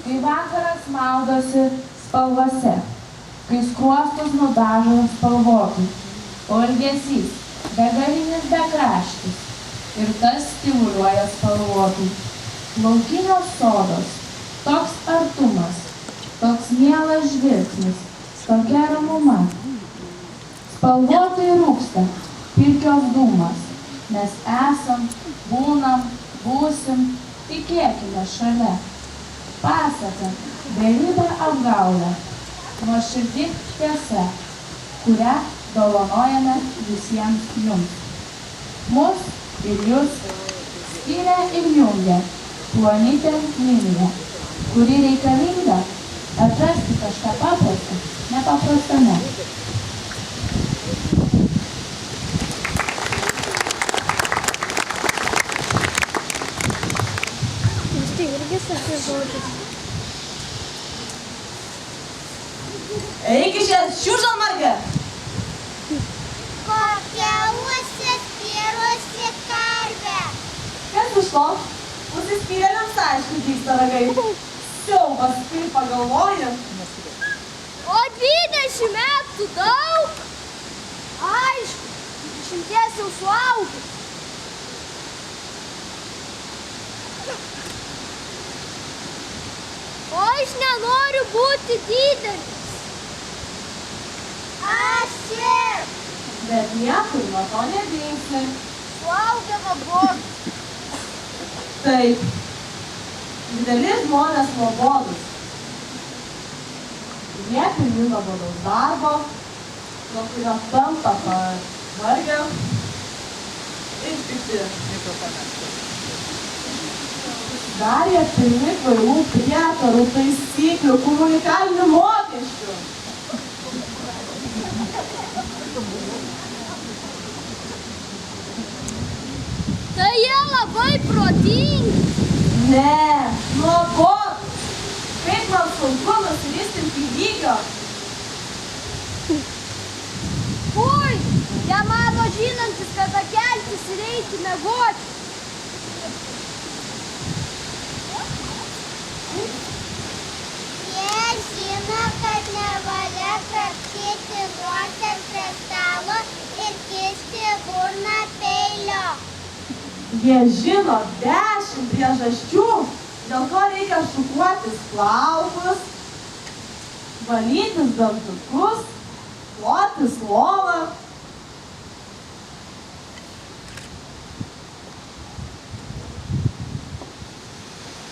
Kai vakaras maudosi spalvose, kai skruostus nudažo spalvotai, o ilgesys begalinis bekraštis ir tas stimuliuoja spalvotai. Laukinio sodos, toks artumas, toks mielas žvilgsnis, tokia ramuma. Spalvotai rūksta pirkios dūmas, mes esam, būnam, būsim, tikėkime šalia. Pasaka, beribė apgaulė, nuoširdi tiesa, kurią dovanojame visiems jums. Mus ir jūs skiria ir jungia plonytė linija, kuri reikalinga atrasti kažką paprastą, nepaprastame. Tai irgi sakė žodžius. Eik iš čia, šiužal marga! Kokia užsispyrusi karvė. Kas iš to? Užsispyrėliams aišku dygsta ragai. Siaubas, kaip pagalvoju. O 20 metų daug? Aišku, 20 jau suaugus. O aš nenoriu būti didelis. Aš ir. Bet niekur nuo to nedingsi. Suaugę nuobodūs. Taip. Dideli žmonės nuobodūs. Jie pilni nuobodaus darbo, nuo kurio tampa pavargę ir pikti. Dar jie pilni kvailų prietarų, taisyklių, komunikalinių mokesčių. Tai jie labai protingi. Ne, nuobodūs. Kaip man sunku nusiristinti lygio. Ui, jie mano žinantis, kada keltis ir eiti miegoti. Jie žino, kad nevalia krapštyti nosies prie stalo ir kišti burną peilio. Jie žino 10 priežasčių, dėl ko reikia šukuotis plaukus, valytis dantukus, klotis lovą.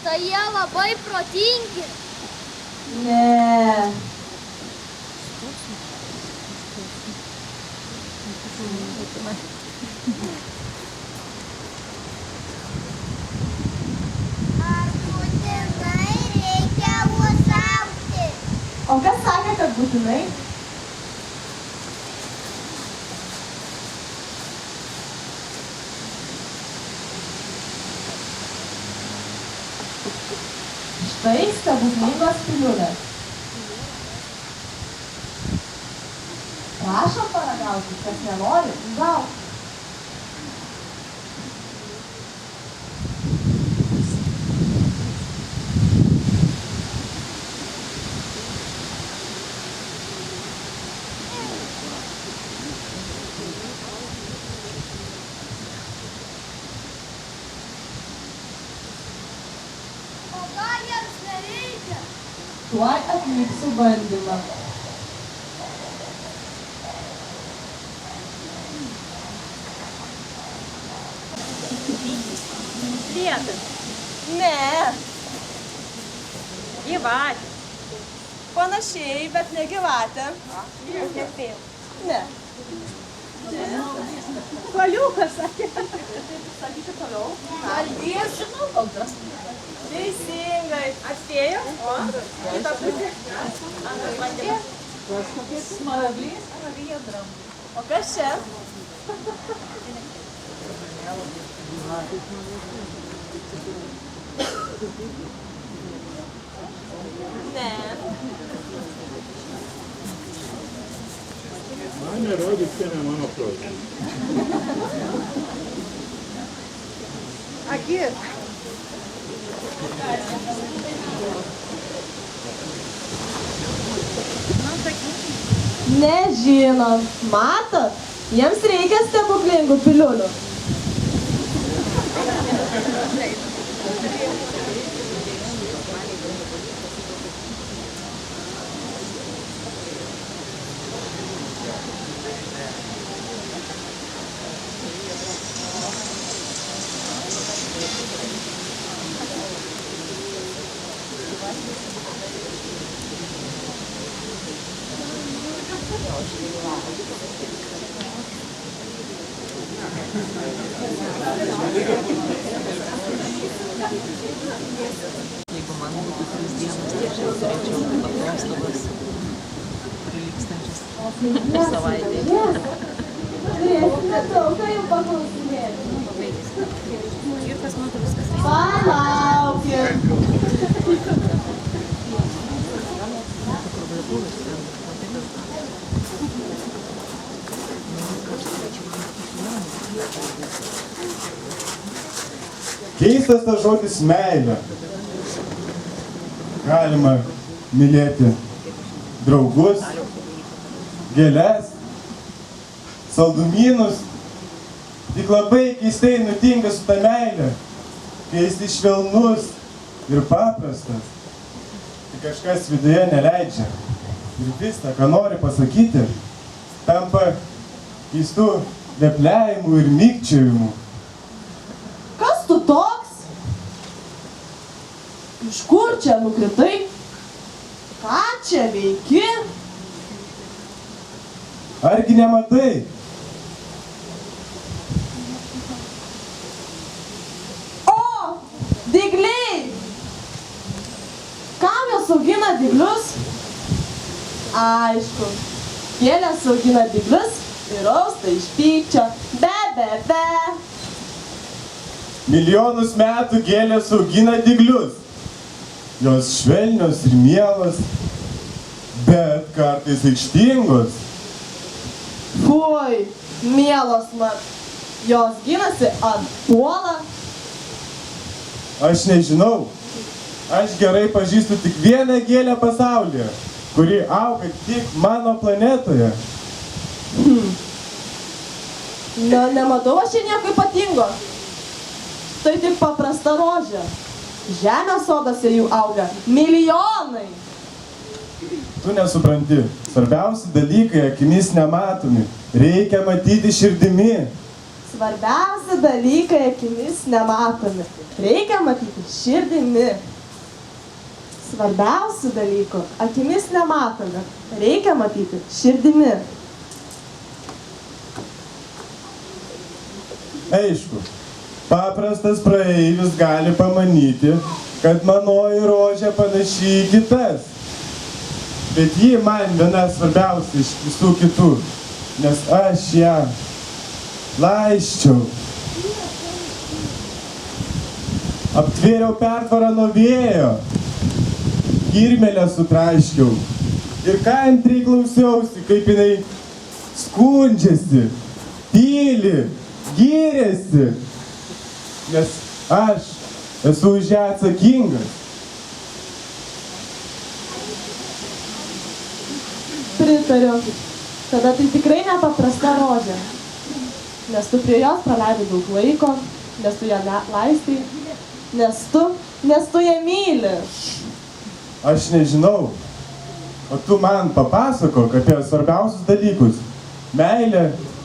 Tai jie labai protingi. Ne. Ar būtinai reikia užaugti? O kas sakė, kad būtinai? Štai stebuklingos piliulės. Prašom paragauti, kas nenori, gal. O gal jiems nereikia? Tuoj atliksiu bandymą. Lieta. Ne. Gyvatė. Panašiai, bet ne gyvatė. Ne. Koliukas, sakė. Sakykite toliau. Aldys. Teisingai. Atspėjo? O? Kita pusė. Antras bandymas. Smaraglys. O kas čia? Ne. Man nerodyk, čia ne mano protas. Akis. Nežinom. Matot, jiems reikia stebuklingų piliulių. Jeigu man būtų 3 dienos, tai aš jau turėčiau atostogas prilygstančias savaitėj. Turėsime daug, ką jau paklausinėti. Ir kas man viskas reikia. Palaukit. Keistas tas žodis meilė. Galima mylėti draugus, gėles, saldumynus. Tik labai keistai nutinka su ta meilė, kai esi švelnus ir paprastas. Tik kažkas viduje neleidžia. Ir viską, ką nori pasakyti, tampa keistų vepliavimų ir mykčiavimų. Kas tu toks? Iš kur čia nukritai? Ką čia veiki? Argi nematai? O, dygliai! Kam jos augina dyglius? Aišku, gėlės augina dyglius ir rausta iš pykčio. Be. Milijonus metų gėlės augina dyglius. Jos švelnios ir mielos, bet kartais aikštingos. Fui, mielos man. Jos ginasi ant puolą. Aš nežinau. Aš gerai pažįstu tik vieną gėlę pasaulyje, kuri auga tik mano planetoje. Na, nematau aš čia nieko ypatingo. Tai tik paprasta rožė. Žemės sodose jų auga milijonai. Tu nesupranti. Svarbiausi dalykai akimis nematomi. Reikia matyti širdimi. Svarbiausi dalykai akimis nematomi. Reikia matyti širdimi. Svarbiausių dalykų akimis nematomi. Reikia matyti širdimi. Aišku, paprastas praeivis gali pamanyti, kad manoji rožė panaši į kitas. Bet ji man viena svarbiausia iš visų kitų, nes aš ją laisčiau. Aptvėriau pertvarą nuo vėjo, kirmelę sutraiškiau ir kantriai klausiausi, kaip jinai skundžiasi, tyli, gyrėsi, nes aš esu už ją atsakingas. Pritariu. Tada tai tikrai nepaprasta rožė. Nes tu prie jos praleidai daug laiko, nes tu ją laistai, nes tu ją myli. Aš nežinau, o tu man papasakok apie svarbiausius dalykus. Meilę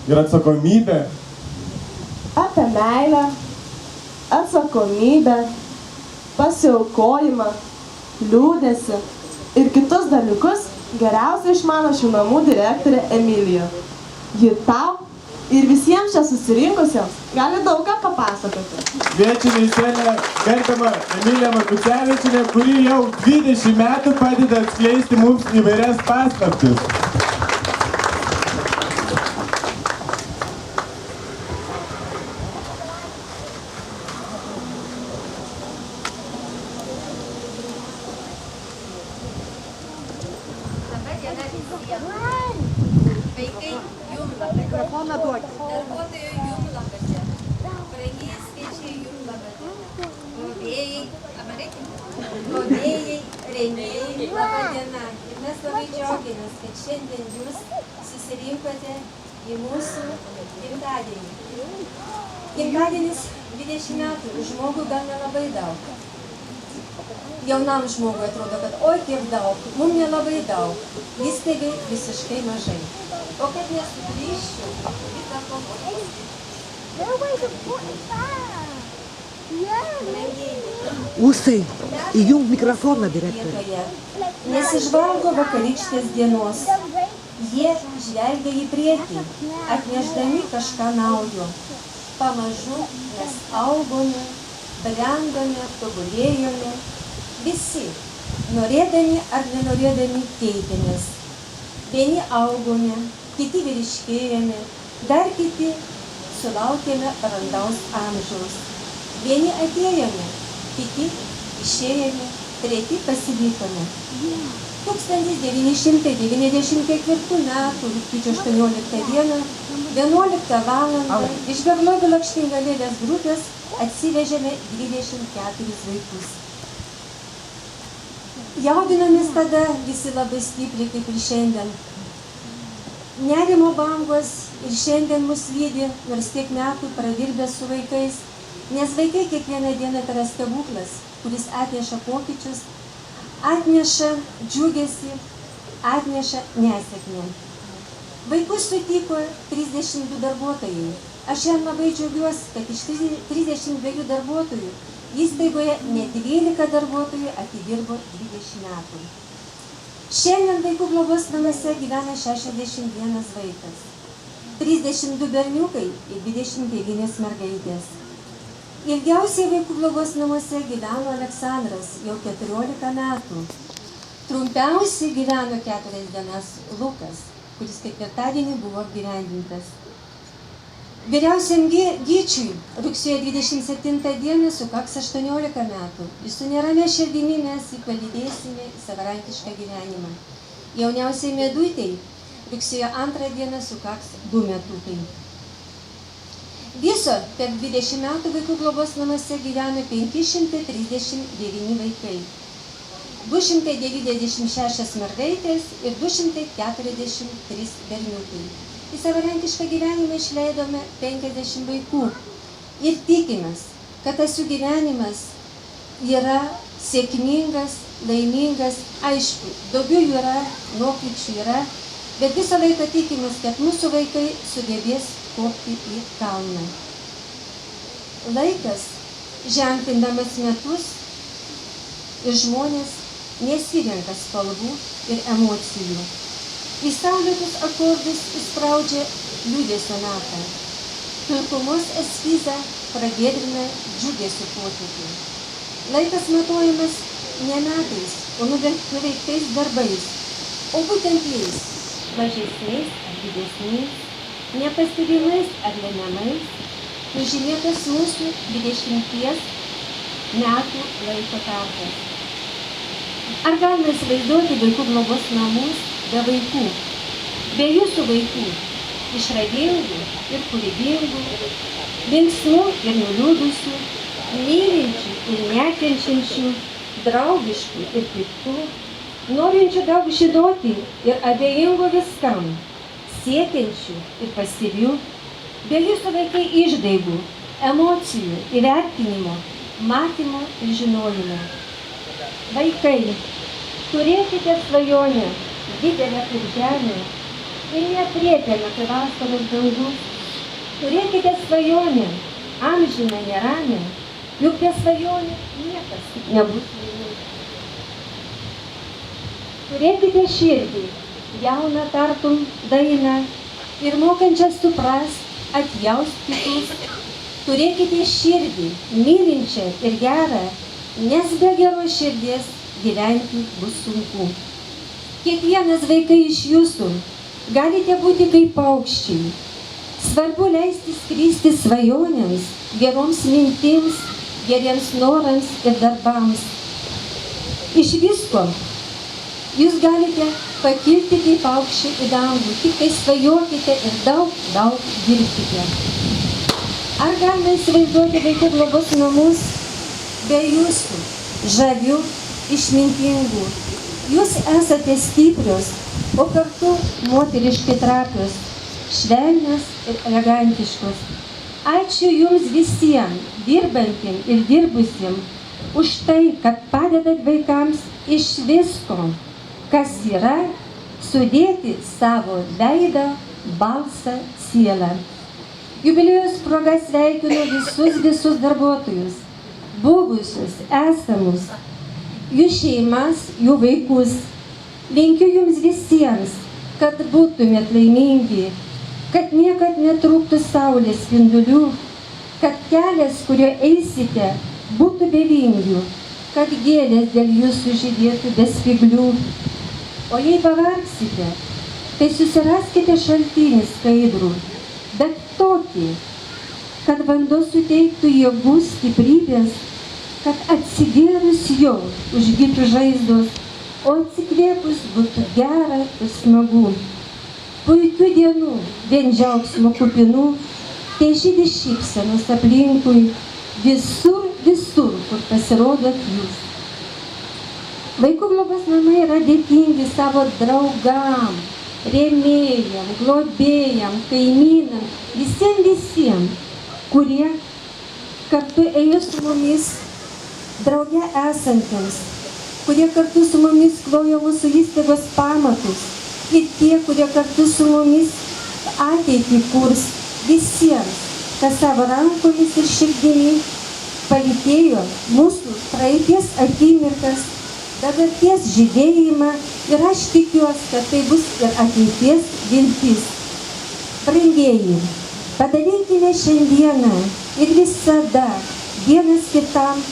ir atsakomybę. Apie meilę, atsakomybę, pasiaukojimą, liūdesį ir kitus dalykus geriausiai išmano šių namų direktorė Emilija. Ji tau ir visiems čia susirinkusiems gali daug ką papasakoti. Kviečiame į sceną gerbiamą Emiliją Makucevičienę, kuri jau 20 metų padeda atskleisti mums įvairias paslaptis. Vaikai jumlapė. Darbuotojai jumlapė. Prangiai skaičiai jumlapė. Globėjai, globėjai, rėmėjai, laba diena. Mes labai džiaugiamės, kad šiandien jūs susirinkote į mūsų gimtadienį. Gimtadienis 20 metų, žmogų gal nelabai daug. Jaunam žmogui atrodo, kad oi kiek daug, mums nelabai daug, įstaigai visiškai mažai. O kad nesugrįžčiau, vis dėlto Ūsai, įjung mikrofoną, direktorė. Nesižvalgo vakarykštės dienos. Jie žvelgia į priekį, atnešdami kažką naujo. Pamažu mes augome, brendome, tobulėjome. Visi, norėdami ar nenorėdami, keitėmės. Vieni augome, kiti vyriškėjome, dar kiti sulaukėme brandaus amžiaus. Vieni atėjome, kiti išėjome, treti pasilikome. 1994 metų rugpjūčio 18 dieną, 11 valandą iš Bernobio Lakštingalėlės grupės atsivežėme 24 vaikus. Jaudinomės tada visi labai stipriai, kaip ir šiandien. Nerimo bangos ir šiandien mus lydi, nors tiek metų pradirbę su vaikais, nes vaikai kiekvieną dieną tai yra stebuklas, kuris atneša pokyčius, atneša džiugesį, atneša nesėkmę. Vaikus sutiko 32 darbuotojai. Aš šiandien labai džiaugiuosi, kad iš 32 darbuotojų įstaigoje ne 12 darbuotojų atidirbo 20 metų. Šiandien vaikų globos namuose gyvena 61 vaikas, 32 berniukai ir 29 mergaitės. Ilgiausiai vaikų globos namuose gyveno Aleksandras, jau 14 metų. Trumpiausiai gyveno 4 dienas Lukas, kuris ketvirtadienį buvo apgyvendintas. Vyriausiam Gyčiui rugsėjo 27 dieną sukaks 18 metų. Ir su neramia širdimi mes jį palydėsime į savarankišką gyvenimą. Jauniausiai Meduitei rugsėjo 2 dieną sukaks 2 metukai. Viso per 20 metų vaikų globos namuose gyveno 539 vaikai, 296 mergaitės ir 243 berniukai. Į savarankišką gyvenimą išleidome 50 vaikų ir tikimės, kad tas jų gyvenimas yra sėkmingas, laimingas. Aišku, daugiau jų yra, nuokrypčių yra, bet visą laiką tikimės, kad mūsų vaikai sugebės kopti į kalną. Laikas, ženklindamas metus, ir žmonės nesirenka spalvų ir emocijų. Į saulėtus akordus įspraudžia liūdesio natą. Pilkumos eskizą pragiedrina džiugesio potėpį. Laikas matuojamas ne metais, o nuveiktais darbais, o būtent jais, mažesniais ar didesniais, nepastebimais ar lemiamais, nužymėtas mūsų 20 metų laiko tarpas. Ar galime įsivaizduoti vaikų globos namus be vaikų, be jūsų vaikų, išradingų ir kūrybingų, linksmų ir nuliūdusių, mylinčių ir nekenčiančių, draugiškų ir piktų, norinčių daug žinoti ir abejingų viskam, siekiančių ir pasyvių, be jūsų vaikai išdaigų, emocijų, įvertinimo, matymo ir žinojimo. Vaikai, turėkite svajonę, didelę kaip žemė ir neaprėpiamą kaip vasaros dangus. Turėkite svajonę, amžiną neramę, juk be svajonių niekas nebus laimingas. Turėkite širdį, jauną tartum dainą ir mokančią suprast, atjaust kitus. Turėkite širdį, mylinčią ir gerą, nes be geros širdies gyventi bus sunku. Kiekvienas vaikai iš jūsų galite būti kaip paukščiai. Svarbu leisti skristi svajonėms, geroms mintims, geriems norams ir darbams. Iš visko jūs galite pakilti kaip paukščiai į dangų, tik tai svajokite ir daug dirbkite. Ar galime įsivaizduoti vaikų globos namus be jūsų žavių, išmintingų, Jūs esate stiprios, o kartu moteriškai trapios, švelnios ir elegantiškos. Ačiū Jums visiems, dirbantiem ir dirbusiem, už tai, kad padedat vaikams iš visko, kas yra, sudėti savo veidą, balsą, sielą. Jubiliejus proga sveikinu visus darbuotojus, buvusius, esamus, jų šeimas, jų vaikus. Linkiu Jums visiems, kad būtumėt laimingi, kad niekad netrūktų saulės spindulių, kad kelias, kuriuo eisite, būtų be vingių, kad gėlės dėl Jūsų žydėtų be spyglių. O jei pavargsite, tai susiraskite šaltinį skaidrų, bet tokį, kad vanduo suteiktų jėgų, stiprybės, kad atsigėrus jo užgytų žaizdos, o atsikvėpus būtų gera ir smagu. Puikių dienų, vien džiaugsmo kupinų, tai žydi šypsenos aplinkui, visur, kur pasirodot Jūs. Vaikų globos namai yra dėkingi savo draugam, rėmėjam, globėjam, kaimynam, visiems, kurie kartu ėjo su mumis drauge esantiems, kurie kartu su mumis klojo mūsų įstaigos pamatus ir tie, kurie kartu su mumis ateitį kurs, visiems, kas savo rankomis ir širdimi palytėjo mūsų praeities akimirkas, dabarties žydėjimą ir aš tikiuosi, kad tai bus ir ateities viltis. Brangieji, padalinkime šiandieną ir visada vienas kitam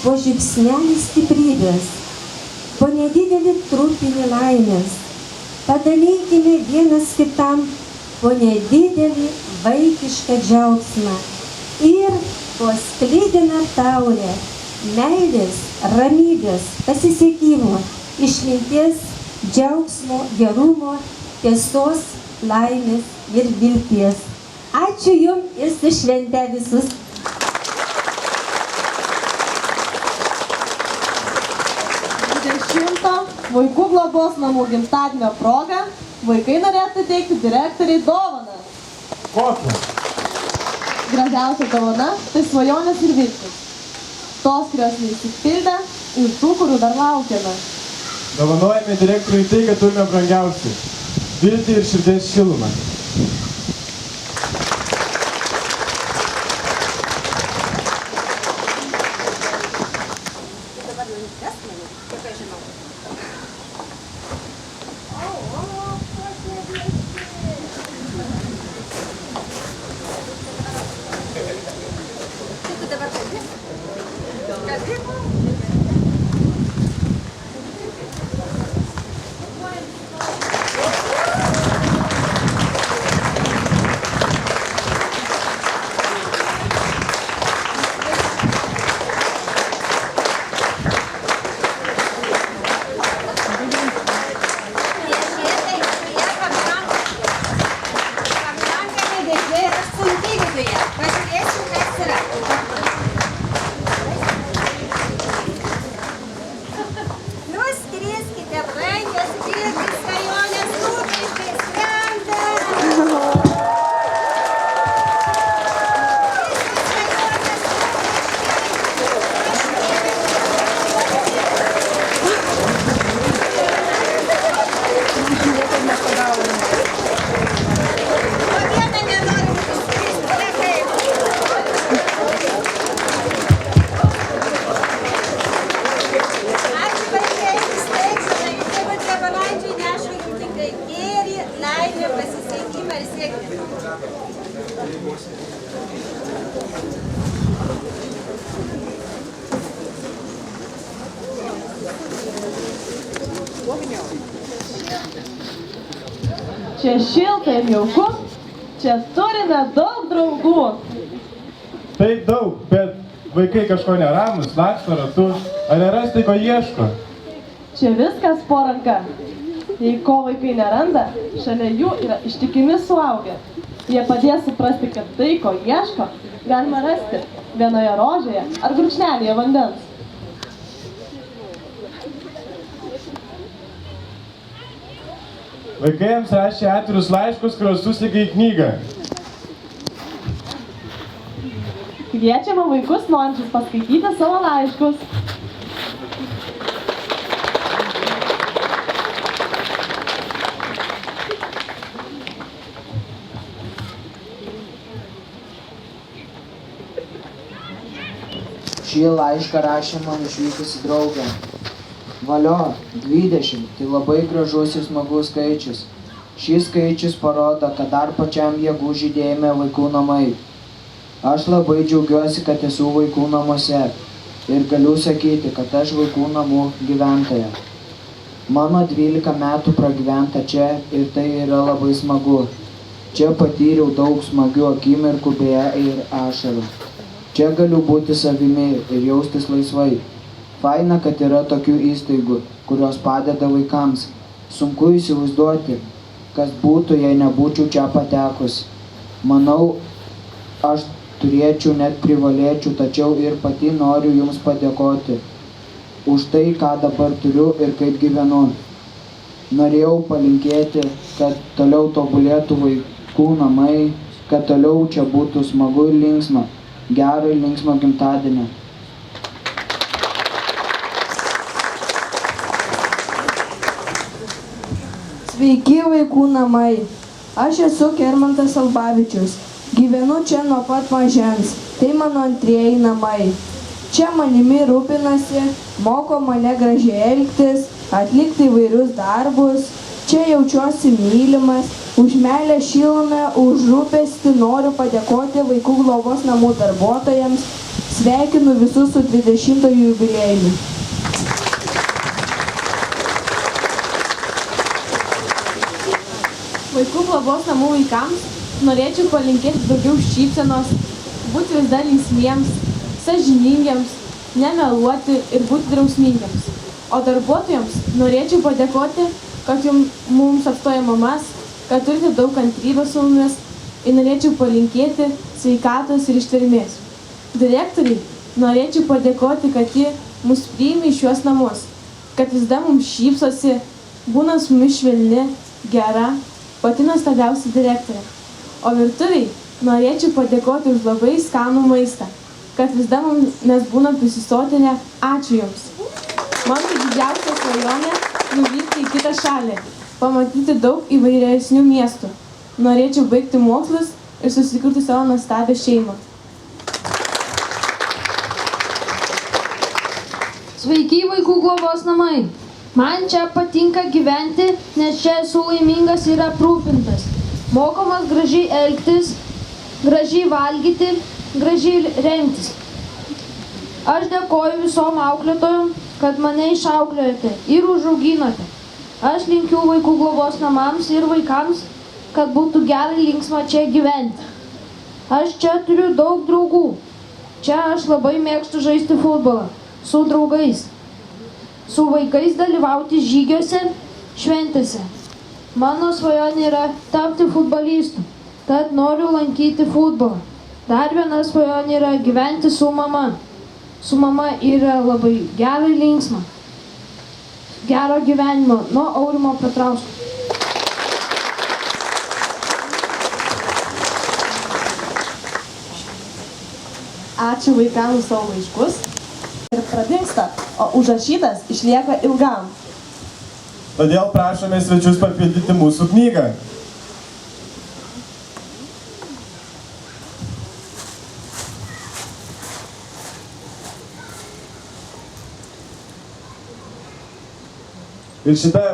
po žiupsnelį stiprybės, po nedidelį trupinį laimės. Padalinkime vienas kitam po nedidelį vaikišką džiaugsmą ir po sklidiną taurę meilės, ramybės, pasisekimo, išminties, džiaugsmo, gerumo, tiesos, laimės ir vilties. Ačiū Jums ir su švente visus. Vaikų globos namų gimtadienio proga vaikai norėtų teikti direktoriai dovaną. Kokią? Gražiausia dovana tai svajonės ir viltis. Tos, kurios neįsipildė ir tų, kurių dar laukiame. Dovanojame direktoriui tai, kad turime brangiausiai – viltį ir širdies šilumą. Čia šilta ir jauku, čia turime daug draugų. Taip daug, bet vaikai kažko neramus, laksto ratu, ar nerasti, ko ieško? Čia viskas po ranka. Jei ko vaikai neranda, šalia jų yra ištikimi suaugę. Jie padės suprasti, kad tai, ko ieško, galima rasti vienoje rožėje ar gurkšnelėje vandens. Vaikai jiems rašė atvirus laiškus, kuriuos susigė į knygą. Kviečiame vaikus norinčius paskaityti savo laiškus. Šį laišką rašė man išvykusi draugė. Valio, 20, tai labai gražus ir smagus skaičius. Šis skaičius parodo, kad dar pačiam jėgų žydėjime vaikų namai. Aš labai džiaugiuosi, kad esu vaikų namuose ir galiu sakyti, kad aš vaikų namų gyventoja. Mano 12 metų pragyventa čia ir tai yra labai smagu. Čia patyriau daug smagių akimirkų beje ir ašarų. Čia galiu būti savimi ir jaustis laisvai. Faina, kad yra tokių įstaigų, kurios padeda vaikams. Sunku įsivaizduoti, kas būtų, jei nebūčiau čia patekus. Manau, aš turėčiau, net privalėčiau, tačiau ir pati noriu Jums padėkoti už tai, ką dabar turiu ir kaip gyvenu. Norėjau palinkėti, kad toliau tobulėtų vaikų namai, kad toliau čia būtų smagu ir linksma. Gero ir linksmo gimtadienio. Sveiki vaikų namai. Aš esu Kermantas Albavičius. Gyvenu čia nuo pat mažens. Tai mano antrieji namai. Čia manimi rūpinasi, moko mane gražiai elgtis, atlikti įvairius darbus. Čia jaučiuosi mylimas, už meilę šilumę, už rūpestį noriu padėkoti vaikų globos namų darbuotojams. Sveikinu visus su 20-ųjų jubiliejumi. Vaikų globos namų vaikams norėčiau palinkėti daugiau šypsenos, būti vis dar linksmiems, sąžiningiems, nemeluoti ir būti drausmingiams. O darbuotojams norėčiau padėkoti, kad mums atstoja mamas, kad turite daug kantrybės su mumis ir norėčiau palinkėti sveikatos ir ištvermės. Direktoriai norėčiau padėkoti, kad ji mus priėmė į šiuos namus, kad visada mums šypsosi, būna su mumis švelni, gera, pati nuostabiausia direktorė. O virtuviai norėčiau padėkoti už labai skanų maistą, kad visada mes būnam prisisotinę. Ačiū Jums. Mano didžiausia svajonė nuvykti į kitą šalį, pamatyti daug įvairesnių miestų. Norėčiau baigti mokslus ir susikurti savo nuostabią šeimą. Sveiki vaikų globos namai. Man čia patinka gyventi, nes čia esu laimingas ir aprūpintas. Mokomas gražiai elgtis, gražiai valgyti, gražiai rengtis. Aš dėkoju visom auklėtojom, kad mane išauklėjote ir užauginote. Aš linkiu vaikų globos namams ir vaikams, kad būtų gerai linksma čia gyventi. Aš čia turiu daug draugų. Čia aš labai mėgstu žaisti futbolą su draugais. Su vaikais dalyvauti žygiuose, šventėse. Mano svajonė yra tapti futbolistu, tad noriu lankyti futbolą. Dar viena svajonė yra gyventi su mama. Su mama yra labai gerai linksma. Gero gyvenimo nuo Aurimo Petrausko. Ačiū vaikams už savo laiškus. Ir pradingsta, o užrašytas išlieka ilgam. Todėl prašome svečius papildyti mūsų knygą. Ir šita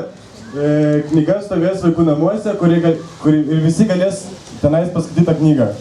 knyga stovės vaikų namuose, ir visi galės tenais paskaityti tą knygą.